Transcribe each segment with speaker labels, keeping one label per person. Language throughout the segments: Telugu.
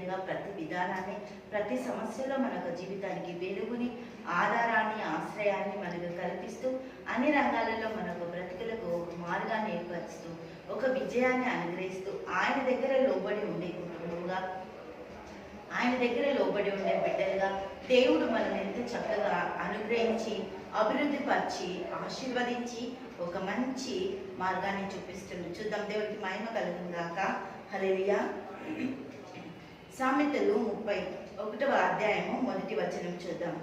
Speaker 1: విధంగా ప్రతి విధానాన్ని, ప్రతి సమస్యలో మనకు జీవితానికి వెలుగుని, ఆధారాన్ని, ఆశ్రయాన్ని మనకు కల్పిస్తూ అన్ని రంగాలలో మనకు బ్రతుకులకు ఒక మార్గాన్ని ఏర్పరుస్తూ ఒక విజయాన్ని అనుగ్రహిస్తూ ఆయన దగ్గర లోబడి ఉండే కుటుంబంగా, ఆయన దగ్గర లోబడి ఉండే బిడ్డలుగా దేవుడు మనం ఎంత చక్కగా అనుగ్రహించి అభివృద్ధి పరిచి ఆశీర్వదించి ఒక మంచి మార్గాన్ని చూపిస్తుంది. చూద్దాం, దేవుడికి మహిమ కలుగుగాక. హల్లెలూయా. సామెతలు 31వ అధ్యాయము 1వ వచనం చూద్దాం.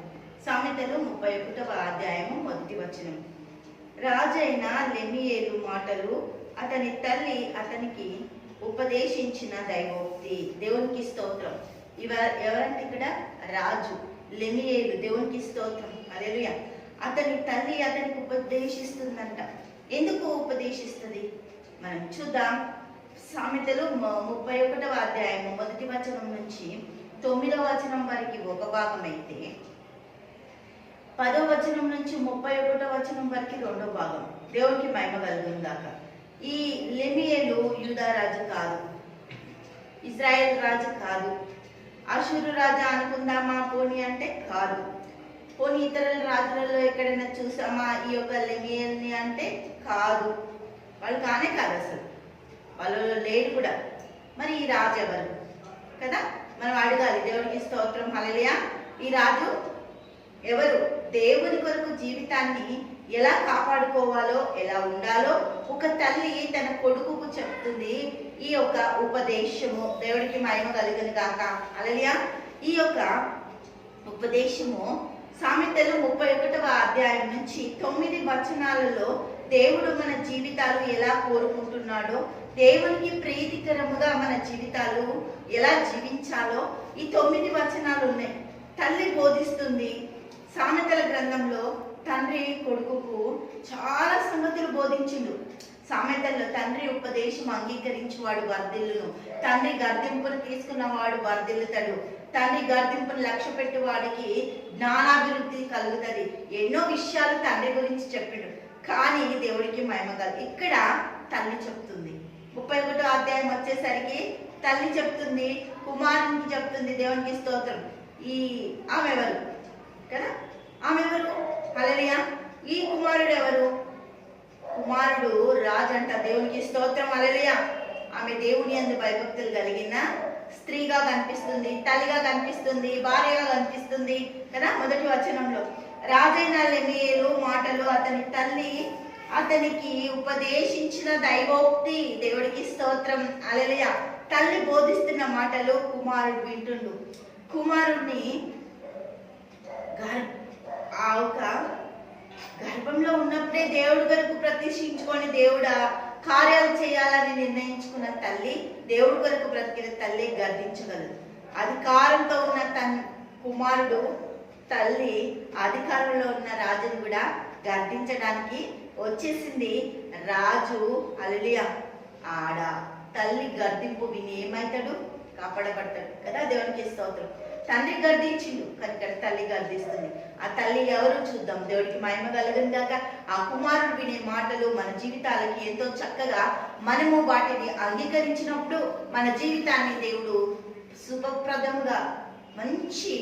Speaker 1: సామెతలు 31వ అధ్యాయము 1వ వచనం. రాజైన లెమియేలు మాటలు అతని తల్లి అతనికి ఉపదేశించిన దైవోక్తి. దేవునికి స్తోత్రం. ఎవరంటే ఇక్కడ రాజు లెమియేలు, దేవునికి స్తోత్రం. హల్లెలూయా. అతని తల్లి అతనికి ఉపదేశిస్తుందంట. ఎందుకు ఉపదేశిస్తుంది మనం చూద్దాం. సామెతలు 31వ అధ్యాయము 1వ వచనం నుంచి 9వ వచనం వరకు ఒక భాగం అయితే 10వ వచనం నుంచి 31వ వచనం వరకు రెండో భాగం. దేవునికి మహిమ కలుగుగాక. ఈ లెమియేలు యూదా రాజు కాదు, ఇజ్రాయెల్ రాజు కాదు, అషూరు రాజా అనుకుందామా పోనీ అంటే కాదు. పోనీ ఇతర రాజులలో ఎక్కడైనా చూసామా ఈ యొక్క లెమియేల్ని అంటే కాదు. వాళ్ళు కానే కాదు, అసలు వాళ్ళలో లేడు కూడా. మరి ఈ రాజు ఎవరు కదా మనం అడగాలి. దేవుడికి స్తోత్రం. హల్లెలూయా. ఈ రాజు ఎవరు? దేవుని కొరకు జీవితాన్ని ఎలా కాపాడుకోవాలో, ఎలా ఉండాలో ఒక తల్లి తన కొడుకుకు చెప్తుంది. ఈ యొక్క ఉపదేశము దేవుడికి మహిమ కలుగును గాక. హల్లెలూయా. ఈ యొక్క ఉపదేశము సామెతలు 31వ అధ్యాయం నుంచి 9 వచనాలలో దేవుడు మన జీవితాలు ఎలా కోరుకుంటున్నాడో, దేవునికి ప్రీతికరముగా మన జీవితాలు ఎలా జీవించాలో ఈ 9 వచనాలు ఉన్నాయి. తల్లి బోధిస్తుంది. సామెతల గ్రంథంలో తండ్రి కొడుకుకు చాలా సంగతులు బోధించిండు. సామెతల్లో తండ్రి ఉపదేశం అంగీకరించేవాడు వర్ధిల్లును, తండ్రి గర్దింపును తీసుకున్నవాడు వర్ధిల్లుతాడు, తండ్రి గర్దింపును లక్ష్య పెట్టి వాడికి జ్ఞానాభివృద్ధి కలుగుతుంది. ఎన్నో విషయాలు తండ్రి గురించి చెప్పిండు. కానీ దేవుడికి మహిమ కలుగు. ఇక్కడ తల్లి చెప్తుంది. 31వ అధ్యాయం వచ్చేసరికి తల్లి చెప్తుంది, కుమారునికి చెప్తుంది. దేవునికి స్తోత్రం. ఆమె ఎవరు కదా? ఆమె ఎవరు? హల్లెలూయా. ఈ కుమారుడు ఎవరు? కుమారుడు రాజు అంట. దేవునికి స్తోత్రం. హల్లెలూయా. ఆమె దేవుని యందు భయభక్తులు కలిగిన స్త్రీగా కనిపిస్తుంది, తల్లిగా కనిపిస్తుంది, భార్యగా కనిపిస్తుంది కదా. మొదటి వచనంలో రాజైన లెమియేలు మాటలు అతని తల్లి అతనికి ఉపదేశించిన దైవోక్తి. దేవుడికి స్తోత్రం. హల్లెలూయా. తల్లి బోధిస్తున్న మాటలు కుమారుడు వింటుండు. కుమారుడిని ఆ ఒక గర్భంలో ఉన్నప్పుడే దేవుడి కొరకు ప్రతిష్ఠించుకొని దేవుడు కార్యాలు చేయాలని నిర్ణయించుకున్న తల్లి, దేవుడి కొరకు బ్రతికిన తల్లి గర్దించగలదు. అధికారంతో ఉన్న కుమారుడు తల్లి అధికారంలో ఉన్న రాజును కూడా గర్దించడానికి వచ్చేసింది. రాజు హల్లెలూయా. ఆడ తల్లి గర్దింపు విని ఏమవుతాడు? కాపాడబడతాడు కదా. దేవునికి స్తోత్రం. తండ్రి గర్దించిండు, కానీ ఇక్కడ తల్లి గర్దిస్తుంది. ఆ తల్లి ఎవరు చూద్దాం. దేవుడికి మహిమ కలుగును గాక. ఆ కుమారుడు వినే మాటలు మన జీవితాలకి ఎంతో చక్కగా మనము వాటిని అంగీకరించినప్పుడు మన జీవితాన్ని దేవుడు శుభప్రదముగా మంచి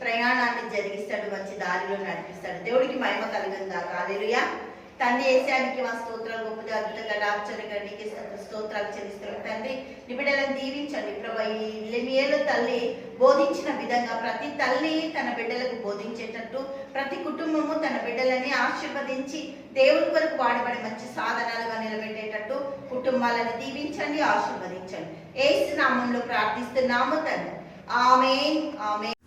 Speaker 1: ప్రయాణాన్ని జరిగిస్తాడు, మంచి దారిలో నడిపిస్తాడు. దేవుడికి మహిమ కలుగును గాక. హల్లెలూయా. తండ్రి యేసానికి మా స్తోత్రాలు, గొప్ప అద్భుతంగా ఆశ్చర్యకరునికి స్తోత్రాలు చెల్లిస్తున్నాం. తండ్రి నీ బిడ్డలను దీవించండి ప్రభా. ఈ లెమియేలు తల్లి బోధించిన విధంగా ప్రతి తల్లి తన బిడ్డలకు బోధించేటట్టు, ప్రతి కుటుంబము తన బిడ్డలని ఆశీర్వదించి దేవుని కొరకు వాడబడే మంచి సాధనాలుగా నిలబెట్టేటట్టు కుటుంబాలను దీవించండి, ఆశీర్వదించండి. యేసు నామములో ప్రార్థిస్తున్నాము తండ్రి. ఆమేన్. ఆమేన్.